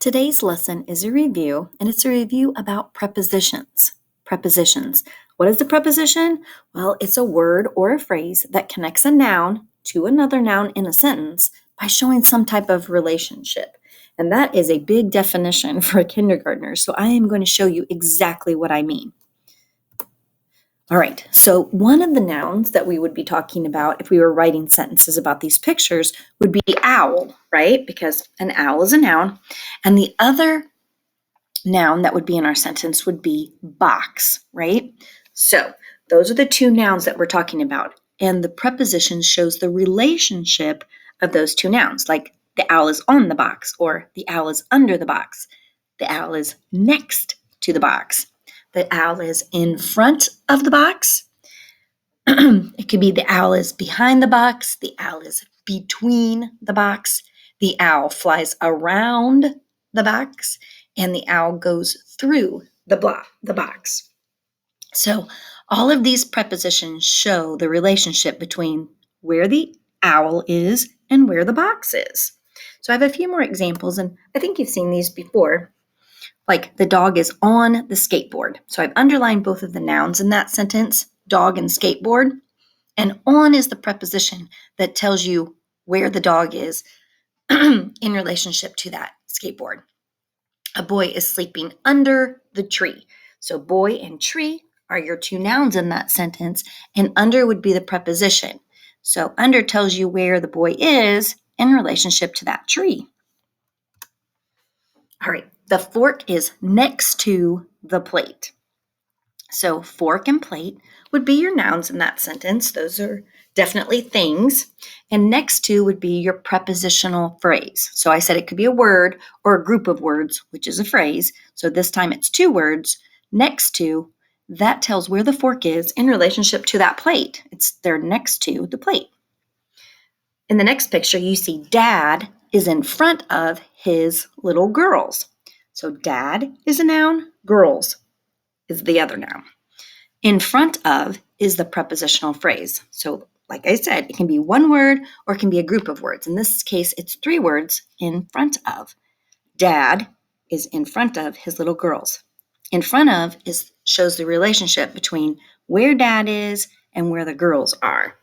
Today's lesson is a review, and it's a review about prepositions. Prepositions. What is a preposition? Well, it's a word or a phrase that connects a noun to another noun in a sentence by showing some type of relationship. And that is a big definition for a kindergartner, so I am going to show you exactly what I mean. All right, so one of the nouns that we would be talking about if we were writing sentences about these pictures would be owl, right? Because an owl is a noun. And the other noun that would be in our sentence would be box, right? So those are the two nouns that we're talking about. And the preposition shows the relationship of those two nouns, like the owl is on the box or the owl is under the box. The owl is next to the box. The owl is in front of the box. It could be the owl is behind the box. The owl is between the box. The owl flies around the box. And the owl goes through the box. So all of these prepositions show the relationship between where the owl is and where the box is. So I have a few more examples, and I think you've seen these before. Like the dog is on the skateboard. So I've underlined both of the nouns in that sentence, dog and skateboard. And on is the preposition that tells you where the dog is in relationship to that skateboard. A boy is sleeping under the tree. So boy and tree are your two nouns in that sentence, and under would be the preposition. So under tells you where the boy is in relationship to that tree. All right, the fork is next to the plate. So fork and plate would be your nouns in that sentence. Those are definitely things. And next to would be your prepositional phrase. So I said it could be a word or a group of words, which is a phrase. So this time it's two words. Next to, that tells where the fork is in relationship to that plate. They're next to the plate. In the next picture, you see dad is in front of his little girls. So dad is a noun, girls is the other noun. In front of is the prepositional phrase. So like I said, it can be one word or it can be a group of words. In this case, it's three words, in front of. Dad is in front of his little girls. In front of shows the relationship between where dad is and where the girls are.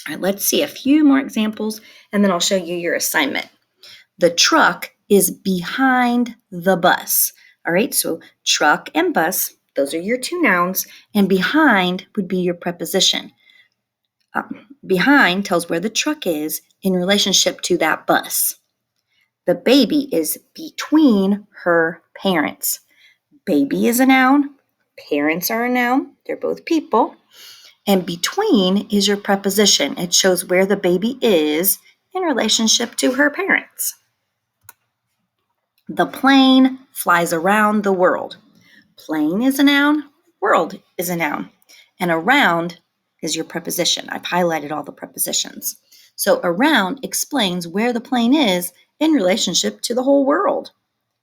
All right, let's see a few more examples, and then I'll show you your assignment. The truck is behind the bus. All right, so truck and bus, those are your two nouns, and behind would be your preposition. Behind tells where the truck is in relationship to that bus. The baby is between her parents. Baby is a noun. Parents are a noun. They're both people. And between is your preposition. It shows where the baby is in relationship to her parents. The plane flies around the world. Plane is a noun. World is a noun. And around is your preposition. I've highlighted all the prepositions. So around explains where the plane is in relationship to the whole world.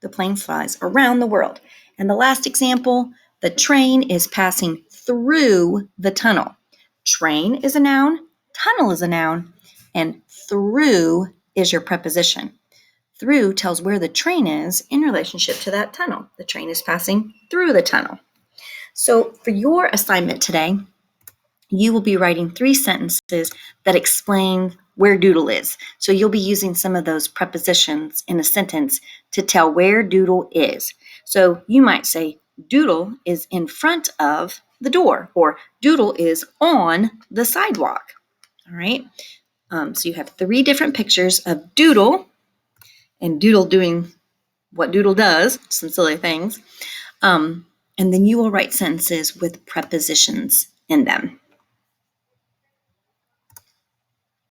The plane flies around the world. And the last example, the train is passing through the tunnel. Train is a noun, tunnel is a noun, and through is your preposition. Through tells where the train is in relationship to that tunnel. The train is passing through the tunnel. So for your assignment today, you will be writing 3 sentences that explain where Doodle is. So you'll be using some of those prepositions in a sentence to tell where Doodle is. So you might say, Doodle is in front of the door, or Doodle is on the sidewalk. All right. So you have 3 different pictures of Doodle, and Doodle doing what Doodle does, some silly things. And then you will write sentences with prepositions in them.